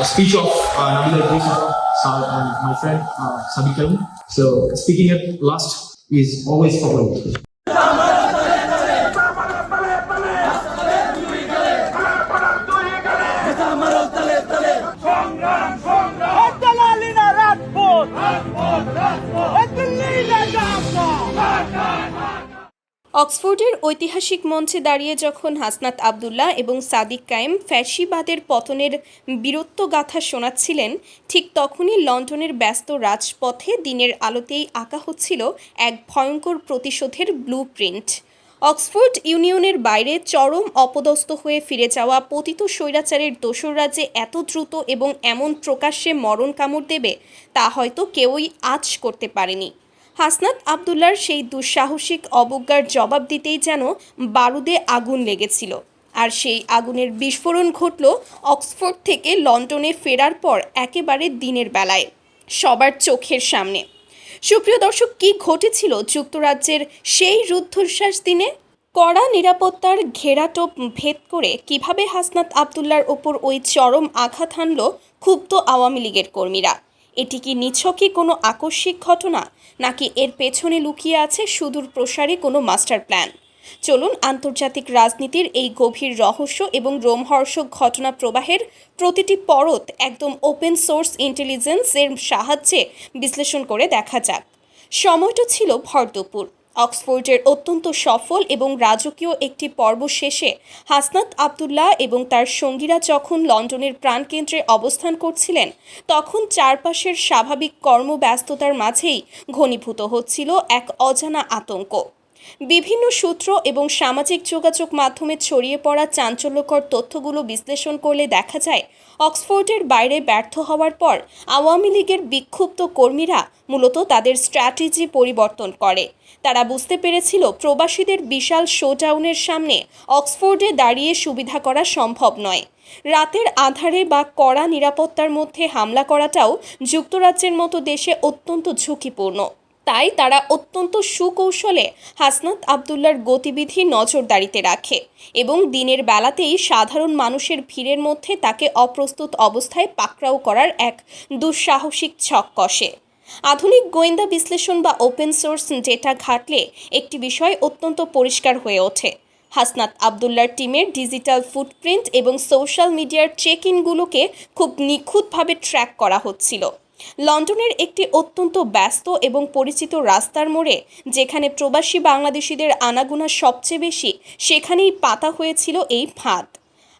speech of Nabila Idris and my friend Sabi Karim. So speaking at last is always popular. অক্সফোর্ডের ঐতিহাসিক মঞ্চে দাঁড়িয়ে যখন হাসনাত আবদুল্লাহ এবং সাদিক কায়েম ফ্যাসিবাদের পতনের বীরত্বগাথা শোনাচ্ছিলেন, ঠিক তখনই লন্ডনের ব্যস্ত রাজপথে দিনের আলোতেই আঁকা হচ্ছিল এক ভয়ঙ্কর প্রতিশোধের ব্লুপ্রিন্ট। অক্সফোর্ড ইউনিয়নের বাইরে চরম অপদস্থ হয়ে ফিরে যাওয়া পতিত স্বৈরাচারের দোসররা যে এত দ্রুত এবং এমন প্রকাশ্যে মরণ কামড় দেবে তা হয়তো কেউই আঁচ করতে পারেনি। হাসনাত আবদুল্লার সেই দুঃসাহসিক অবজ্ঞার জবাব দিতেই যেন বারুদে আগুন লেগেছিল। আর সেই আগুনের বিস্ফোরণ ঘটল অক্সফোর্ড থেকে লন্ডনে ফেরার পর একেবারে দিনের বেলায়, সবার চোখের সামনে। সুপ্রিয় দর্শক, কী ঘটেছিল যুক্তরাজ্যের সেই রুদ্ধশ্বাস দিনে? কড়া নিরাপত্তার ঘেরাটোপ ভেদ করে কিভাবে হাসনাত আবদুল্লার ওপর ওই চরম আঘাত হানল ক্ষুব্ধ আওয়ামী লীগের কর্মীরা? এটি কি নিছকই কোনো আকস্মিক ঘটনা, নাকি এর পেছনে লুকিয়ে আছে সুদূর প্রসারী কোনো মাস্টার প্ল্যান? চলুন আন্তর্জাতিক রাজনীতির এই গভীর রহস্য এবং রোমহর্ষক ঘটনা প্রবাহের প্রতিটি পরত একদম ওপেন সোর্স ইন্টেলিজেন্সের সাহায্যে বিশ্লেষণ করে দেখা যাক। সময়টা ছিল ভরদুপুর। অক্সফোর্ডের অত্যন্ত সফল এবং রাজকীয় একটি পর্ব শেষে হাসনাত আবদুল্লাহ এবং তার সঙ্গীরা যখন লন্ডনের প্রাণকেন্দ্রে অবস্থান করছিলেন, তখন চারপাশের স্বাভাবিক কর্মব্যস্ততার মাঝেই ঘনীভূত হচ্ছিল এক অজানা আতঙ্ক। বিভিন্ন সূত্র এবং সামাজিক যোগাযোগ মাধ্যমে ছড়িয়ে পড়া চাঞ্চল্যকর তথ্যগুলো বিশ্লেষণ করলে দেখা যায়, অক্সফোর্ডের বাইরে ব্যর্থ হওয়ার পর আওয়ামী লীগের বিক্ষুব্ধ কর্মীরা মূলত তাদের স্ট্র্যাটেজি পরিবর্তন করে। তারা বুঝতে পেরেছিল প্রবাসীদের বিশাল শোডাউনের সামনে অক্সফোর্ডে দাঁড়িয়ে সুবিধা করা সম্ভব নয়। রাতের আধারে বা কড়া নিরাপত্তার মধ্যে হামলা করাটাও যুক্তরাজ্যের মতো দেশে অত্যন্ত ঝুঁকিপূর্ণ। তাই তারা অত্যন্ত সুকৌশলে হাসনাত আবদুল্লার গতিবিধি নজরদারিতে রাখে এবং দিনের বেলাতেই সাধারণ মানুষের ভিড়ের মধ্যে তাকে অপ্রস্তুত অবস্থায় পাকড়াও করার এক দুঃসাহসিক ছক কষে। আধুনিক গোয়েন্দা বিশ্লেষণ বা ওপেন সোর্স ডেটা ঘাটলে একটি বিষয় অত্যন্ত পরিষ্কার হয়ে ওঠে। হাসনাত আবদুল্লার টিমের ডিজিটাল ফুটপ্রিন্ট এবং সোশ্যাল মিডিয়ার চেক ইনগুলোকে খুব নিখুঁতভাবে ট্র্যাক করা হচ্ছিল। লন্ডনের একটি অত্যন্ত ব্যস্ত এবং পরিচিত রাস্তার মোড়ে, যেখানে প্রবাসী বাংলাদেশিদের আনাগোনা সবচেয়ে বেশি, সেখানেই পাতা হয়েছিল এই ফাঁদ।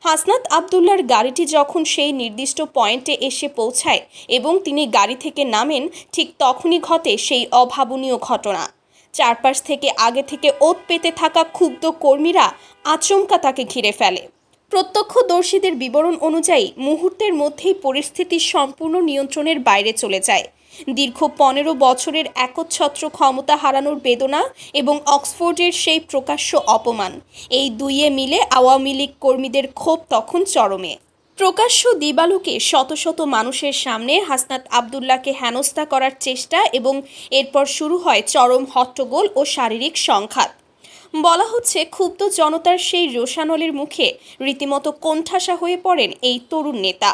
হাসনাত আবদুল্লার গাড়িটি যখন সেই নির্দিষ্ট পয়েন্টে এসে পৌঁছায় এবং তিনি গাড়ি থেকে নামেন, ঠিক তখনই ঘটে সেই অভাবনীয় ঘটনা। চারপাশ থেকে আগে থেকে ওত পেতে থাকা ক্ষুব্ধ কর্মীরা আচমকা তাকে ঘিরে ফেলে। প্রত্যক্ষদর্শীদের বিবরণ অনুযায়ী মুহূর্তের মধ্যেই পরিস্থিতি সম্পূর্ণ নিয়ন্ত্রণের বাইরে চলে যায়। দীর্ঘ 15 বছরের একচ্ছত্র ক্ষমতা হারানোর বেদনা এবং অক্সফোর্ডের সেই প্রকাশ্য অপমান, এই দুইয়ে মিলে আওয়ামী লীগ কর্মীদের ক্ষোভ তখন চরমে। প্রকাশ্য দিবালোকে শত শত মানুষের সামনে হাসনাত আবদুল্লাহকে হেনস্থা করার চেষ্টা এবং এরপর শুরু হয় চরম হট্টগোল ও শারীরিক সংঘাত। বলা হচ্ছে ক্ষুব্ধ জনতার সেই রোষানলের মুখে রীতিমতো কোণঠাসা হয়ে পড়েন এই তরুণ নেতা।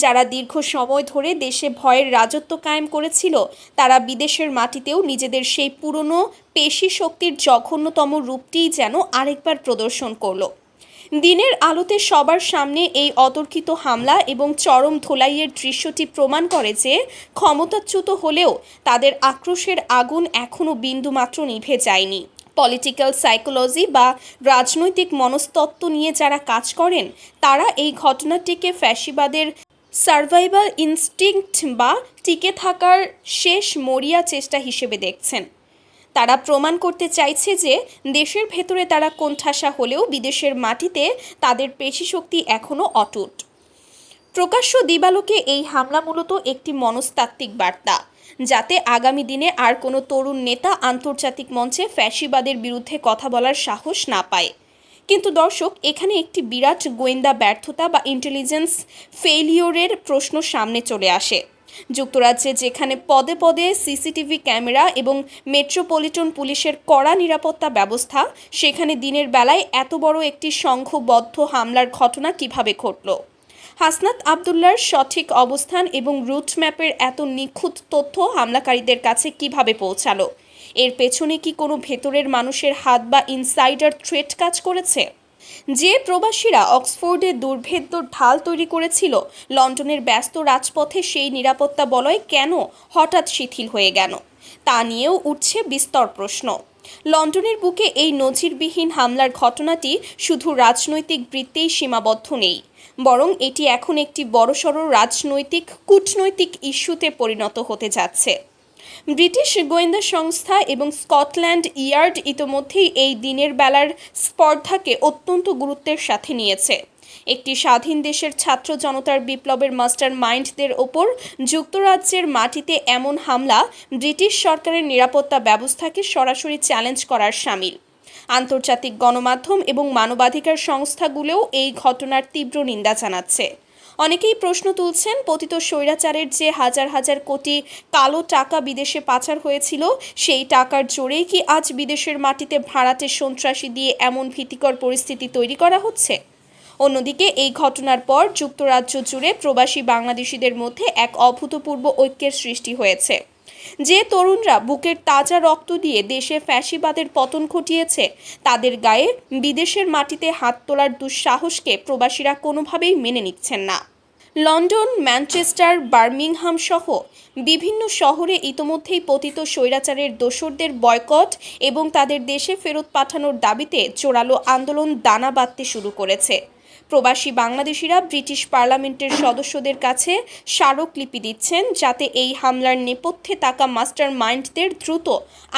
যারা দীর্ঘ সময় ধরে দেশে ভয়ের রাজত্ব কায়েম করেছিল, তারা বিদেশের মাটিতেও নিজেদের সেই পুরনো পেশি শক্তির জঘন্যতম রূপটিই যেন আরেকবার প্রদর্শন করল। দিনের আলোতে সবার সামনে এই অতর্কিত হামলা এবং চরম ধোলাইয়ের দৃশ্যটি প্রমাণ করে যে ক্ষমতাচ্যুত হলেও তাদের আক্রোশের আগুন এখনও বিন্দুমাত্র নিভে যায়নি। পলিটিক্যাল সাইকোলজি বা রাজনৈতিক মনস্তত্ত্ব নিয়ে যারা কাজ করেন, তারা এই ঘটনাটিকে ফ্যাসিবাদের সার্ভাইভাল ইনস্টিংক্ট বা টিকে থাকার শেষ মরিয়া চেষ্টা হিসেবে দেখছেন। তারা প্রমাণ করতে চাইছে যে দেশের ভেতরে তারা কোণঠাসা হলেও বিদেশের মাটিতে তাদের পেশিশক্তি এখনও অটুট। প্রকাশ্য দিবালোকে এই হামলা মূলত একটি মনস্তাত্ত্বিক বার্তা, যাতে আগামী দিনে আর কোনো তরুণ নেতা আন্তর্জাতিক মঞ্চে ফ্যাসিবাদের বিরুদ্ধে কথা বলার সাহস না পায়। কিন্তু দর্শক, এখানে একটি বিরাট গোয়েন্দা ব্যর্থতা বা ইন্টেলিজেন্স ফেইলিওরের প্রশ্ন সামনে চলে আসে। যুক্তরাজ্যে যেখানে পদে পদে সিসিটিভি ক্যামেরা এবং মেট্রোপলিটন পুলিশের কড়া নিরাপত্তা ব্যবস্থা, সেখানে দিনের বেলায় এত বড় একটি সংঘবদ্ধ হামলার ঘটনা কিভাবে ঘটল? হাসনাত আবদুল্লার সঠিক অবস্থান এবং রুট ম্যাপের এত নিখুঁত তথ্য হামলাকারীদের কাছে কিভাবে পৌঁছালো? এর পেছনে কি কোনো ভেতরের মানুষের হাত বা ইনসাইডার থ্রেট কাজ করেছে? যে প্রবাসীরা অক্সফোর্ডে দুর্ভেদ্য ঢাল তৈরি করেছিল, লন্ডনের ব্যস্ত রাজপথে সেই নিরাপত্তা বলয় কেন হঠাৎ শিথিল হয়ে গেল, তা নিয়েও উঠছে বিস্তর প্রশ্ন। লন্ডনের বুকে এই নজিরবিহীন হামলার ঘটনাটি শুধু রাজনৈতিক বৃত্তেই সীমাবদ্ধ নেই, বরং এটি এখন একটি বড়সড় রাজনৈতিক কূটনৈতিক ইস্যুতে পরিণত হতে যাচ্ছে। ব্রিটিশ গোয়েন্দা সংস্থা এবং স্কটল্যান্ড ইয়ার্ড ইতোমধ্যেই এই দিনের বেলার স্পর্ধাকে অত্যন্ত গুরুত্বের সাথে নিয়েছে। একটি স্বাধীন দেশের ছাত্র জনতার বিপ্লবের মাস্টার মাইন্ডদের ওপর যুক্তরাজ্যের মাটিতে এমন হামলা ব্রিটিশ সরকারের নিরাপত্তা ব্যবস্থাকে সরাসরি চ্যালেঞ্জ করার শামিল। আন্তর্জাতিক গণমাধ্যম এবং মানবাধিকার সংস্থাগুলোও এই ঘটনার তীব্র নিন্দা জানাচ্ছে। অনেকেই প্রশ্ন তুলছেন, পতিত স্বৈরাচারের যে হাজার হাজার কোটি কালো টাকা বিদেশে পাচার হয়েছিল, সেই টাকার জোরেই কি আজ বিদেশের মাটিতে ভাড়াটে সন্ত্রাসী দিয়ে এমন ভীতিকর পরিস্থিতি তৈরি করা হচ্ছে? অন্যদিকে এই ঘটনার পর যুক্তরাজ্য জুড়ে প্রবাসী বাংলাদেশিদের মধ্যে এক অভূতপূর্ব ঐক্যের সৃষ্টি হয়েছে। যে তরুণরা বুকের তাজা রক্ত দিয়ে দেশে ফ্যাসিবাদের পতন ঘটিয়েছে, তাদের গায়ে বিদেশের মাটিতে হাত তোলার দুঃসাহসকে প্রবাসীরা কোনোভাবেই মেনে নিচ্ছেন না। লন্ডন, ম্যানচেস্টার, বার্মিংহাম সহ বিভিন্ন শহরে ইতোমধ্যেই পতিত স্বৈরাচারের দোসরদের বয়কট এবং তাদের দেশে ফেরত পাঠানোর দাবিতে জোরালো আন্দোলন দানা বাঁধতে শুরু করেছে। প্রবাসী বাংলাদেশিরা ব্রিটিশ পার্লামেন্টের সদস্যদের কাছে স্মারকলিপি দিচ্ছেন, যাতে এই হামলার নেপথ্যে থাকা মাস্টার মাইন্ডদের দ্রুত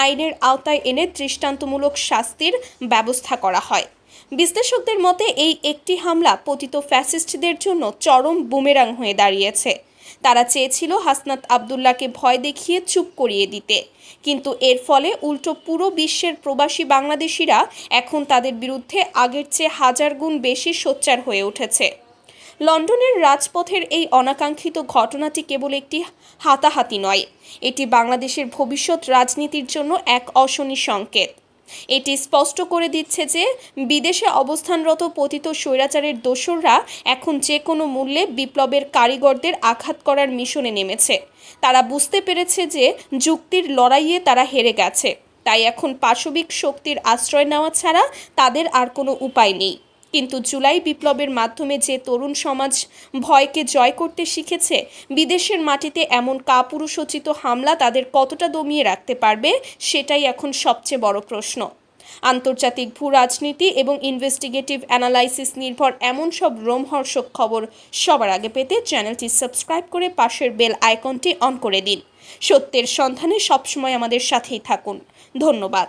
আইনের আওতায় এনে দৃষ্টান্তমূলক শাস্তির ব্যবস্থা করা হয়। বিশ্লেষকদের মতে এই একটি হামলা পতিত ফ্যাসিস্টদের জন্য চরম বুমেরাং হয়ে দাঁড়িয়েছে। তারা চেয়েছিল হাসনাত আবদুল্লাহকে ভয় দেখিয়ে চুপ করিয়ে দিতে, কিন্তু এর ফলে উল্টো পুরো বিশ্বের প্রবাসী বাংলাদেশিরা এখন তাদের বিরুদ্ধে আগের চেয়ে হাজার গুণ বেশি সোচ্চার হয়ে উঠেছে। লন্ডনের রাজপথের এই অনাকাঙ্ক্ষিত ঘটনাটি কেবল একটি হাতাহাতি নয়, এটি বাংলাদেশের ভবিষ্যৎ রাজনীতির জন্য এক অশনি সংকেত। এটি স্পষ্ট করে দিচ্ছে যে বিদেশে অবস্থানরত পতিত স্বৈরাচারের দোসররা এখন যে কোনো মূল্যে বিপ্লবের কারিগরদের আঘাত করার মিশনে নেমেছে। তারা বুঝতে পেরেছে যে যুক্তির লড়াইয়ে তারা হেরে গেছে, তাই এখন পাশবিক শক্তির আশ্রয় নেওয়া ছাড়া তাদের আর কোনো উপায় নেই। কিন্তু জুলাই বিপ্লবের মাধ্যমে যে তরুণ সমাজ ভয়কে জয় করতে শিখেছে, বিদেশের মাটিতে এমন কাপুরুষোচিত হামলা তাদের কতটা দমিয়ে রাখতে পারবে, সেটাই এখন সবচেয়ে বড় প্রশ্ন। আন্তর্জাতিক ভূ রাজনীতি এবং ইনভেস্টিগেটিভ অ্যানালাইসিস নির্ভর এমন সব রোমহর্ষক খবর সবার আগে পেতে চ্যানেলটি সাবস্ক্রাইব করে পাশের বেল আইকনটি অন করে দিন। সত্যের সন্ধানে সবসময় আমাদের সাথেই থাকুন। ধন্যবাদ।